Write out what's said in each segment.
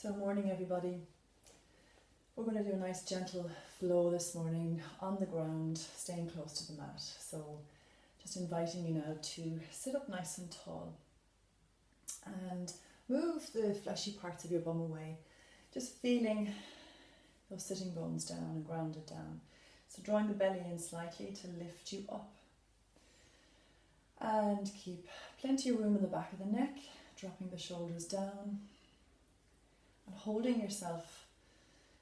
So morning everybody. We're going to do a nice gentle flow this morning on the ground, staying close to the mat. So just inviting you now to sit up nice and tall and move the fleshy parts of your bum away. Just feeling those sitting bones down and grounded down. So drawing the belly in slightly to lift you up. And keep plenty of room in the back of the neck, dropping the shoulders down. And holding yourself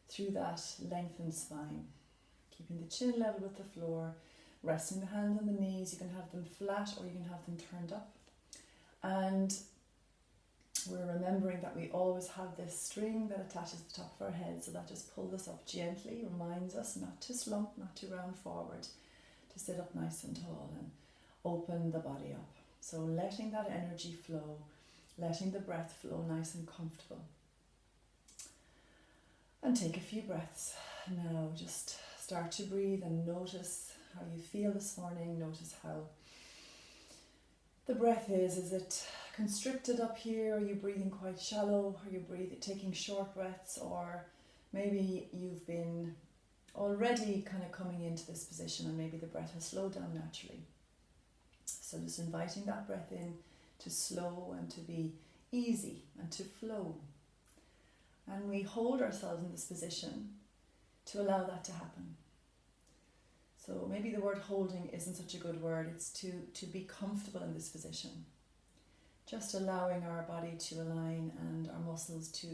through that lengthened spine. Keeping the chin level with the floor, resting the hands on the knees. You can have them flat or you can have them turned up. And we're remembering that we always have this string that attaches the top of our head, so that just pulls us up gently, reminds us not to slump, not to round forward, to sit up nice and tall and open the body up. So letting that energy flow, letting the breath flow nice and comfortable. And take a few breaths. Now just start to breathe and notice how you feel this morning. Notice how the breath is. Is it constricted up here? Are you breathing quite shallow? Are you taking short breaths? Or maybe you've been already kind of coming into this position and maybe the breath has slowed down naturally. So just inviting that breath in to slow and to be easy and to flow. And we hold ourselves in this position to allow that to happen. So maybe the word holding isn't such a good word. It's to be comfortable in this position. Just allowing our body to align and our muscles to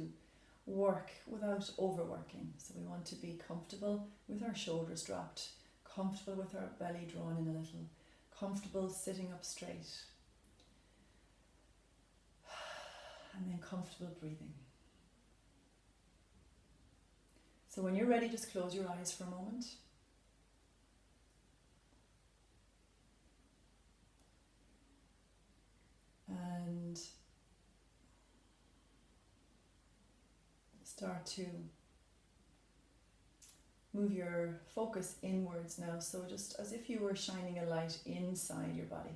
work without overworking. So we want to be comfortable with our shoulders dropped, comfortable with our belly drawn in a little, comfortable sitting up straight, and then comfortable breathing. So when you're ready, just close your eyes for a moment. And start to move your focus inwards now. So just as if you were shining a light inside your body.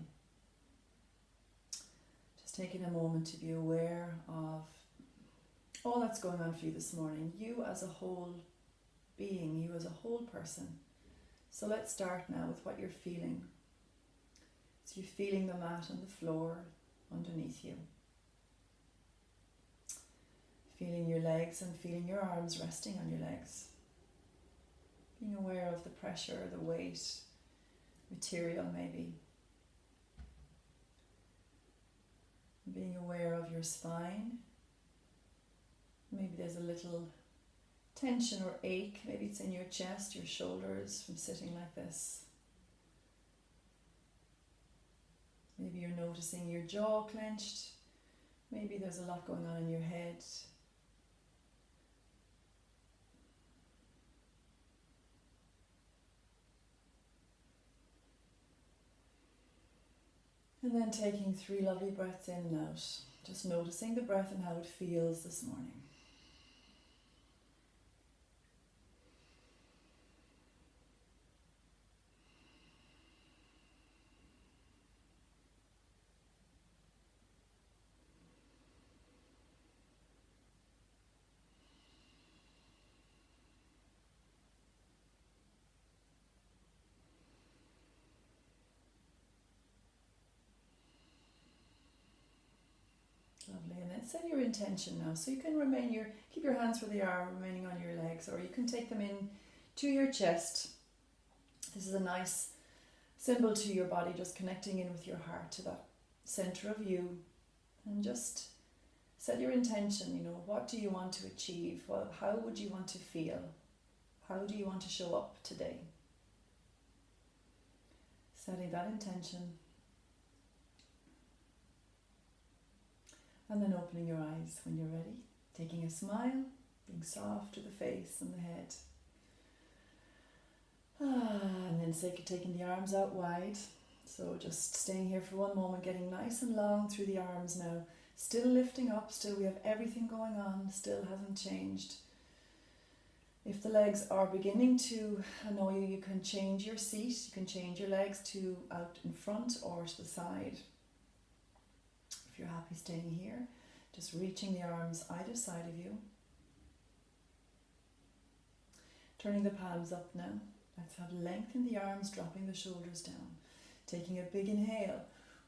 Just taking a moment to be aware of all that's going on for you this morning. You as a whole being, you as a whole person. So let's start now with what you're feeling. So you're feeling the mat on the floor underneath you. Feeling your legs and feeling your arms resting on your legs. Being aware of the pressure, the weight, material maybe. Being aware of your spine. Maybe there's a little tension or ache. Maybe it's in your chest, your shoulders from sitting like this. Maybe you're noticing your jaw clenched. Maybe there's a lot going on in your head. And then taking 3 lovely breaths in and out. Just noticing the breath and how it feels this morning. Lovely, and then set your intention now. So you can keep your hands where they are, remaining on your legs, or you can take them in to your chest. This is a nice symbol to your body, just connecting in with your heart, to that center of you. And just set your intention, what do you want to achieve? Well, how would you want to feel? How do you want to show up today? Setting that intention. And then opening your eyes when you're ready. Taking a smile, being soft to the face and the head. And then taking the arms out wide. So just staying here for one moment, getting nice and long through the arms now. Still lifting up, still we have everything going on, still hasn't changed. If the legs are beginning to annoy you, you can change your seat. You can change your legs to out in front or to the side. If you're happy staying here, just reaching the arms either side of you. Turning the palms up now. Let's have length in the arms, dropping the shoulders down. Taking a big inhale.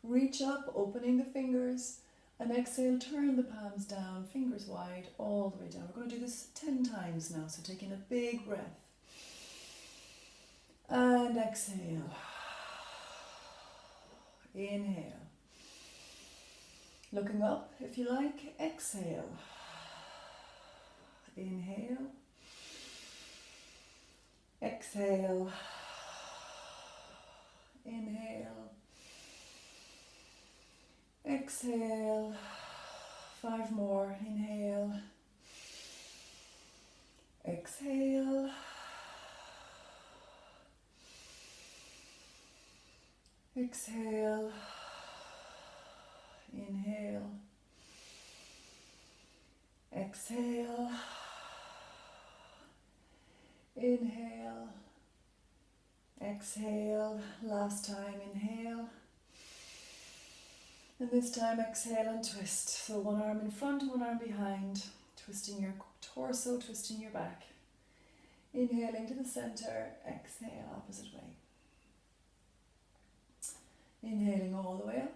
Reach up, opening the fingers. And exhale, turn the palms down, fingers wide, all the way down. We're going to do this 10 times now. So taking a big breath. And exhale. Inhale. Looking up, if you like. Exhale. Inhale. Exhale. Inhale. Exhale. 5 more. Inhale. Exhale. Exhale. Inhale. Exhale. Inhale. Exhale. Last time. Inhale. And this time exhale and twist. So one arm in front, one arm behind. Twisting your torso, twisting your back. Inhaling to the center. Exhale, opposite way. Inhaling all the way up.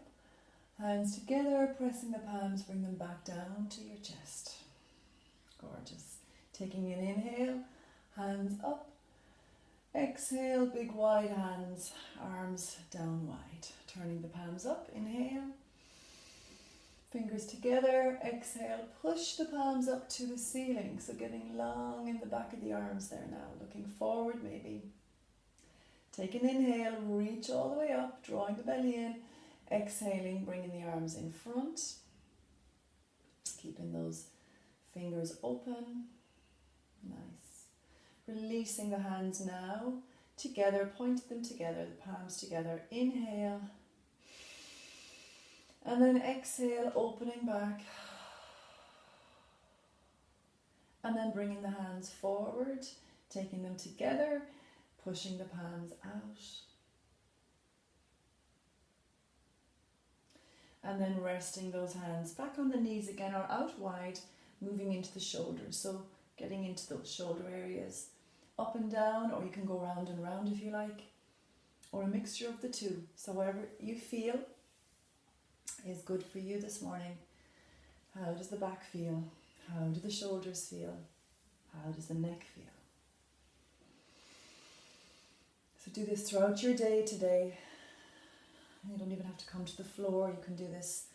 Hands together, pressing the palms, bring them back down to your chest. Gorgeous. Taking an inhale, hands up. Exhale, big wide hands, arms down wide. Turning the palms up, inhale. Fingers together, exhale, push the palms up to the ceiling. So getting long in the back of the arms there now, looking forward maybe. Take an inhale, reach all the way up, drawing the belly in. Exhaling, bringing the arms in front. Keeping those fingers open. Nice. Releasing the hands now. Together, point them together, the palms together. Inhale. And then exhale, opening back. And then bringing the hands forward, taking them together, pushing the palms out. And then resting those hands back on the knees again or out wide, moving into the shoulders. So getting into those shoulder areas, up and down, or you can go round and round if you like, or a mixture of the two. So however you feel is good for you this morning. How does the back feel? How do the shoulders feel? How does the neck feel? So do this throughout your day today. You don't even have to come to the floor. You can do this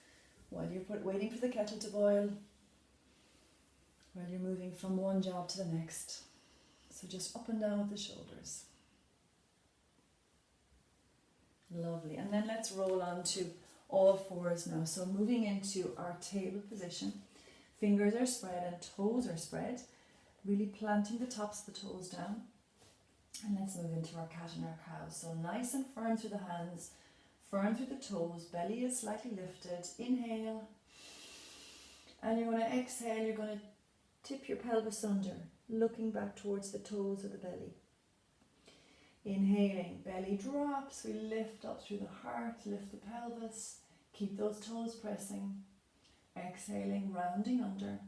while you're waiting for the kettle to boil, while you're moving from one job to the next. So just up and down with the shoulders. Lovely. And then let's roll on to all fours now. So moving into our table position. Fingers are spread and toes are spread. Really planting the tops of the toes down. And let's move into our cat and our cow. So nice and firm through the hands, firm through the toes, belly is slightly lifted. Inhale. And you're going to exhale, you're going to tip your pelvis under, looking back towards the toes of the belly. Inhaling, belly drops, we lift up through the heart, lift the pelvis, keep those toes pressing. Exhaling, rounding under.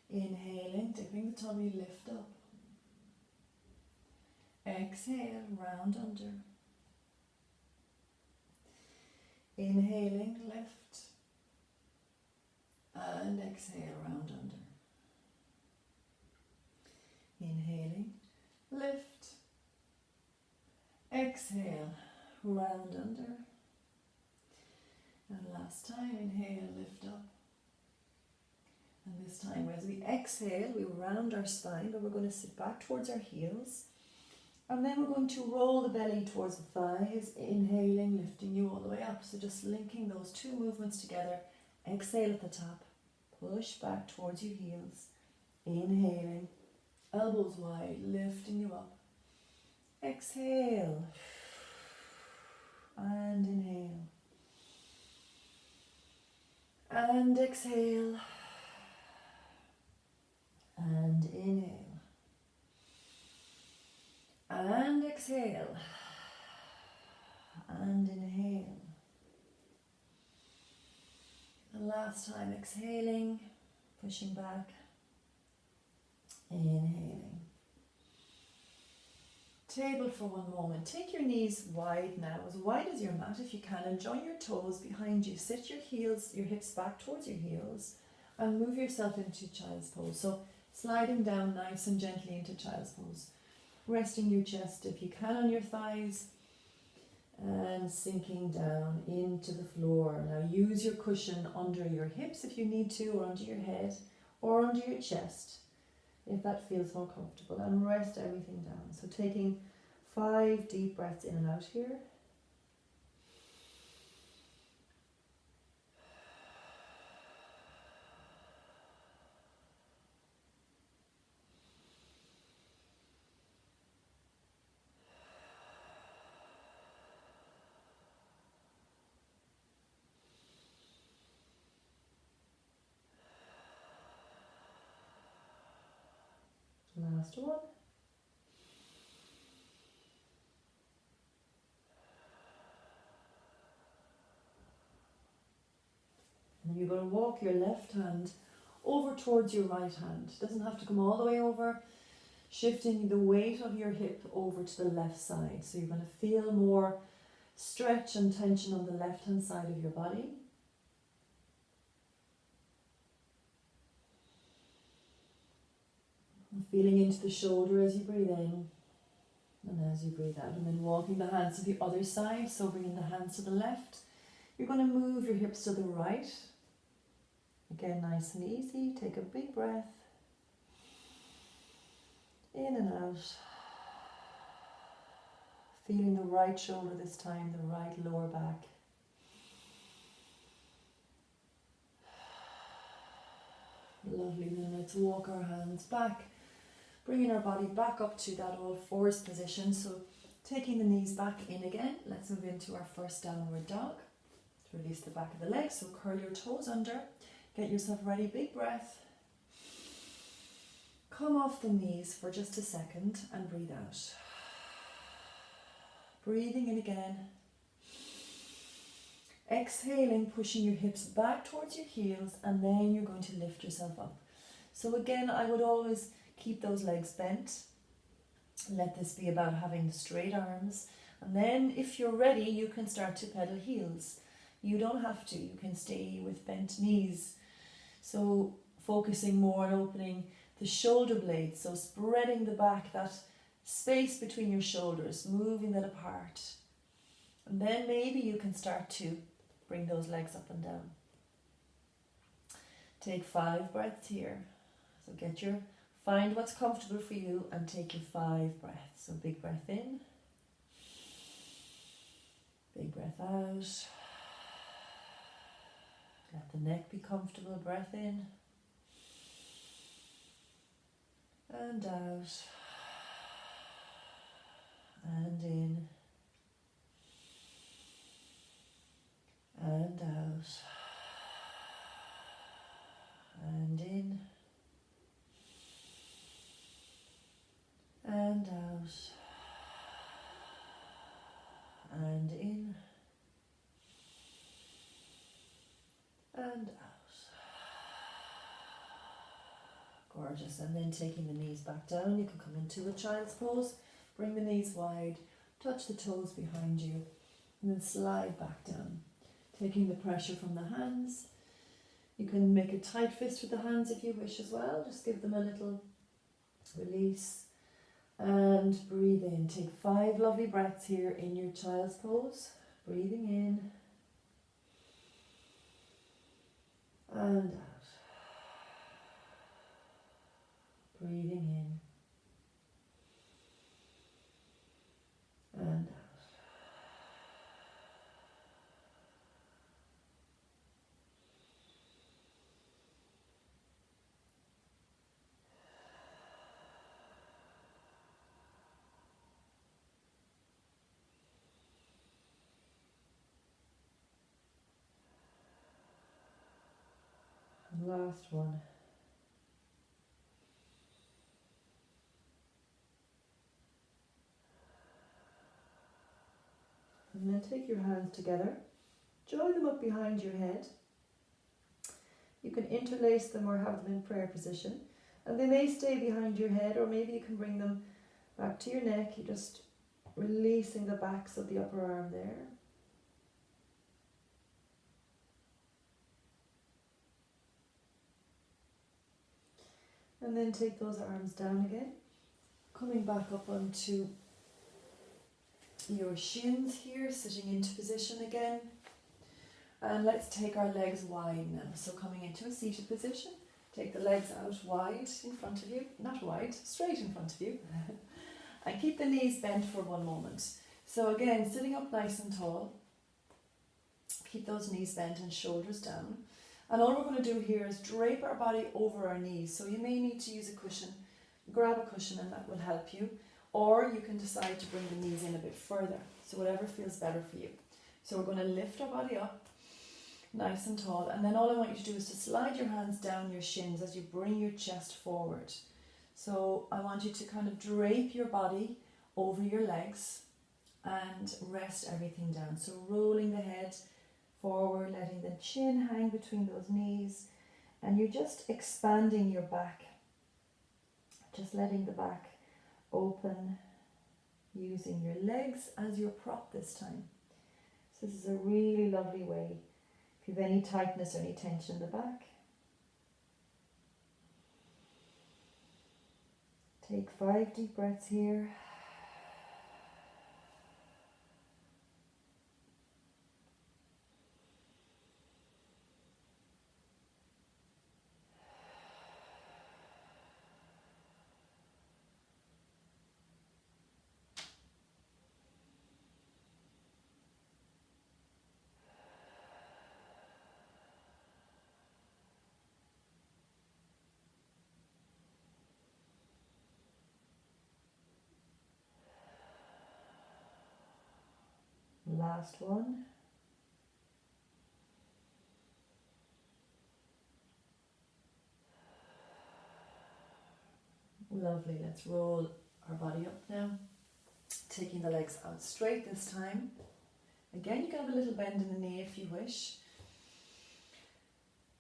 Inhaling, dipping the tummy, lift up. Exhale, round under. Inhaling, lift. And exhale, round under. Inhaling, lift. Exhale, round under. And last time, inhale, lift up. And this time, as we exhale, we round our spine, but we're going to sit back towards our heels. And then we're going to roll the belly towards the thighs, inhaling, lifting you all the way up. So just linking those two movements together. Exhale at the top, push back towards your heels. Inhaling, elbows wide, lifting you up. Exhale, and inhale. And exhale, and inhale. And exhale, and inhale. And last time exhaling, pushing back. Inhaling. Table for one moment. Take your knees wide now, as wide as your mat if you can, and join your toes behind you. Sit your hips back towards your heels, and move yourself into child's pose. So sliding down nice and gently into child's pose. Resting your chest if you can on your thighs, and sinking down into the floor. Now use your cushion under your hips if you need to, or under your head, or under your chest, if that feels more comfortable, and rest everything down. So taking 5 deep breaths in and out here. Last one. And you're going to walk your left hand over towards your right hand. It doesn't have to come all the way over. Shifting the weight of your hip over to the left side. So you're going to feel more stretch and tension on the left hand side of your body. And feeling into the shoulder as you breathe in and as you breathe out. And then walking the hands to the other side. So bringing the hands to the left. You're going to move your hips to the right. Again, nice and easy. Take a big breath. In and out. Feeling the right shoulder this time, the right lower back. Lovely. Then let's walk our hands back, bringing our body back up to that all fours position. So taking the knees back in again. Let's move into our first downward dog. Release the back of the legs, so curl your toes under. Get yourself ready, big breath. Come off the knees for just a second and breathe out. Breathing in again. Exhaling, pushing your hips back towards your heels, and then you're going to lift yourself up. So again, I would always keep those legs bent. Let this be about having straight arms. And then if you're ready, you can start to pedal heels. You don't have to, you can stay with bent knees. So focusing more on opening the shoulder blades, so spreading the back, that space between your shoulders, moving that apart. And then maybe you can start to bring those legs up and down. Take 5 breaths here. So find what's comfortable for you and take your 5 breaths. So big breath in, big breath out. Let the neck be comfortable, breath in and out and in and out and in and out and in and out. Gorgeous. And then taking the knees back down, you can come into a child's pose. Bring the knees wide, touch the toes behind you, and then slide back down. Taking the pressure from the hands. You can make a tight fist with the hands if you wish as well. Just give them a little release. And breathe in. Take 5 lovely breaths here in your child's pose. Breathing in. And out. Breathing in. And out. And last one. And then take your hands together, join them up behind your head. You can interlace them or have them in prayer position. And they may stay behind your head, or maybe you can bring them back to your neck. You're just releasing the backs of the upper arm there. And then take those arms down again. Coming back up onto your shins here, sitting into position again. And let's take our legs wide now. So coming into a seated position, take the legs out wide in front of you. Not wide, straight in front of you. And keep the knees bent for one moment. So again, sitting up nice and tall. Keep those knees bent and shoulders down. And all we're going to do here is drape our body over our knees. So you may need to use a cushion. Grab a cushion and that will help you. Or you can decide to bring the knees in a bit further. So whatever feels better for you. So we're going to lift our body up nice and tall. And then all I want you to do is to slide your hands down your shins as you bring your chest forward. So I want you to kind of drape your body over your legs and rest everything down. So rolling the head forward, letting the chin hang between those knees, and you're just expanding your back, just letting the back open, using your legs as your prop this time. So this is a really lovely way if you have any tightness or any tension in the back. Take 5 deep breaths here. Last one. Lovely, let's roll our body up now. Taking the legs out straight this time. Again, you can have a little bend in the knee if you wish.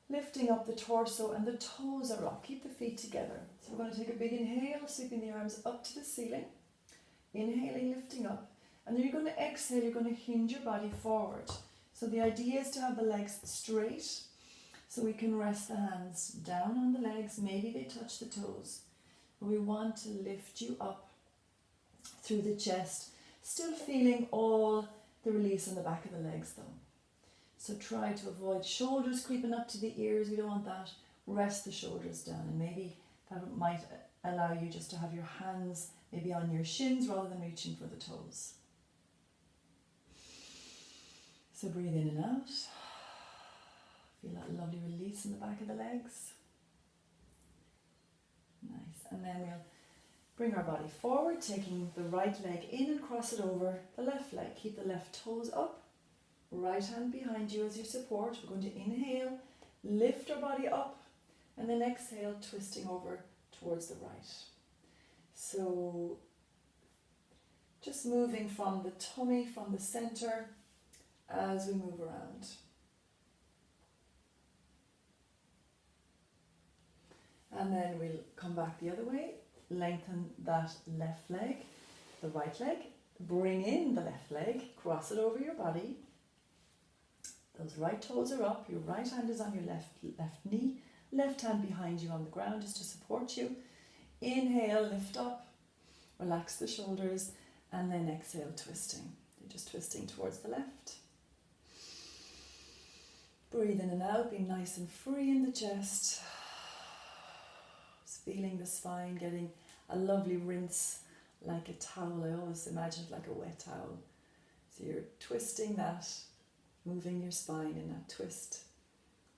Lifting up the torso and the toes are up. Keep the feet together. So we're going to take a big inhale, sweeping the arms up to the ceiling. Inhaling, lifting up. And then you're going to exhale, you're going to hinge your body forward. So the idea is to have the legs straight, so we can rest the hands down on the legs, maybe they touch the toes. But we want to lift you up through the chest, still feeling all the release on the back of the legs though. So try to avoid shoulders creeping up to the ears, we don't want that. Rest the shoulders down, and maybe that might allow you just to have your hands maybe on your shins rather than reaching for the toes. So breathe in and out. Feel that lovely release in the back of the legs. Nice. And then we'll bring our body forward, taking the right leg in and cross it over the left leg. Keep the left toes up. Right hand behind you as your support. We're going to inhale, lift our body up, and then exhale, twisting over towards the right. So just moving from the tummy, from the center, as we move around. And then we'll come back the other way, lengthen that left leg, the right leg, bring in the left leg, cross it over your body. Those right toes are up, your right hand is on your left knee, left hand behind you on the ground just to support you. Inhale, lift up, relax the shoulders, and then exhale, twisting. You're just twisting towards the left. Breathe in and out, being nice and free in the chest. Just feeling the spine getting a lovely rinse like a towel. I always imagine it like a wet towel. So you're twisting that, moving your spine in that twist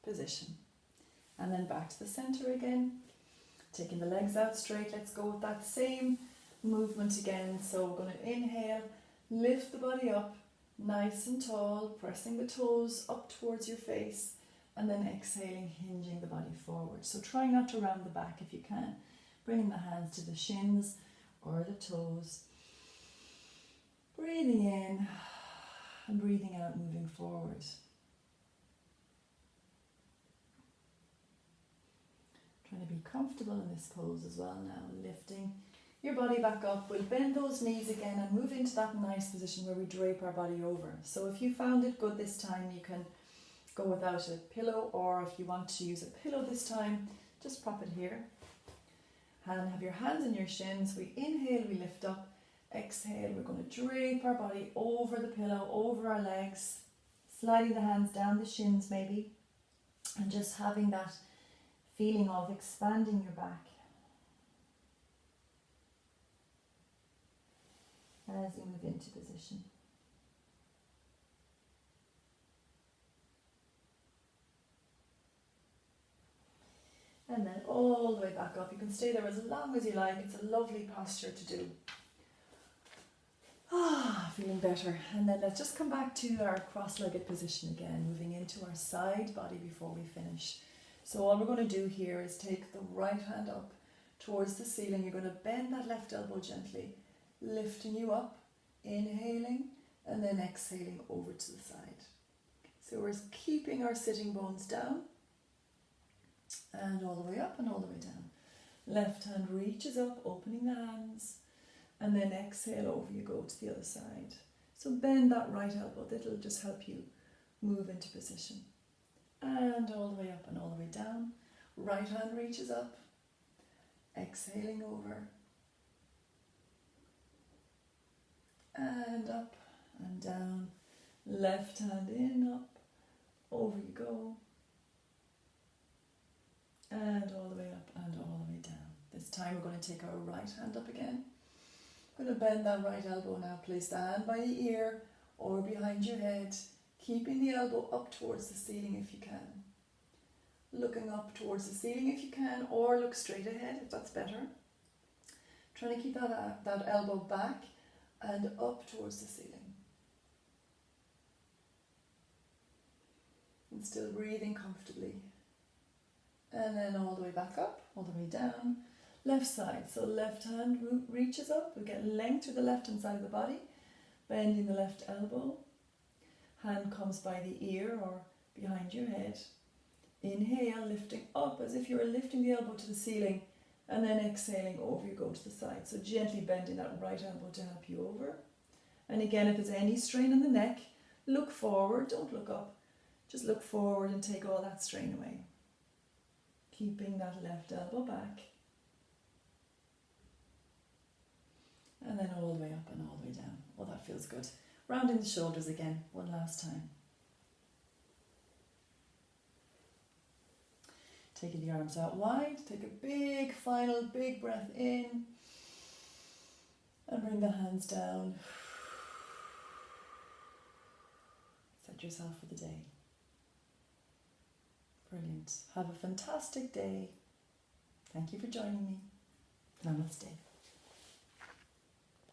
position. And then back to the center again. Taking the legs out straight. Let's go with that same movement again. So we're going to inhale, lift the body up, nice and tall, pressing the toes up towards your face, and then exhaling, hinging the body forward. So try not to round the back if you can. Bringing the hands to the shins or the toes. Breathing in and breathing out, moving forward. Trying to be comfortable in this pose as well now, lifting your body back up. We'll bend those knees again and move into that nice position where we drape our body over. So if you found it good this time, you can go without a pillow, or if you want to use a pillow this time, just prop it here. And have your hands in your shins. We inhale, we lift up. Exhale, we're going to drape our body over the pillow, over our legs, sliding the hands down the shins maybe, and just having that feeling of expanding your back as you move into position. And then all the way back up. You can stay there as long as you like. It's a lovely posture to do. Feeling better. And then let's just come back to our cross-legged position again, moving into our side body before we finish. So all we're going to do here is take the right hand up towards the ceiling. You're going to bend that left elbow gently, lifting you up, inhaling, and then exhaling over to the side. So we're keeping our sitting bones down, and all the way up and all the way down. Left hand reaches up, opening the hands, and then exhale, over you go to the other side. So bend that right elbow. That'll just help you move into position. And all the way up and all the way down. Right hand reaches up, exhaling over, and up and down. Left hand in, up, over you go, and all the way up and all the way down. This time we're going to take our right hand up again. We're going to bend that right elbow now. Place the hand by the ear or behind your head, keeping the elbow up towards the ceiling if you can. Looking up towards the ceiling if you can, or look straight ahead if that's better. Trying to keep that elbow back and up towards the ceiling. And still breathing comfortably. And then all the way back up, all the way down. Left side, so left hand reaches up. We get length to the left hand side of the body. Bending the left elbow. Hand comes by the ear or behind your head. Inhale, lifting up as if you were lifting the elbow to the ceiling. And then exhaling, over you go to the side. So gently bending that right elbow to help you over. And again, if there's any strain in the neck, look forward, don't look up. Just look forward and take all that strain away. Keeping that left elbow back. And then all the way up and all the way down. Oh, that feels good. Rounding the shoulders again, one last time. Taking the arms out wide. Take a big, final, big breath in. And bring the hands down. Set yourself for the day. Brilliant. Have a fantastic day. Thank you for joining me. Namaste.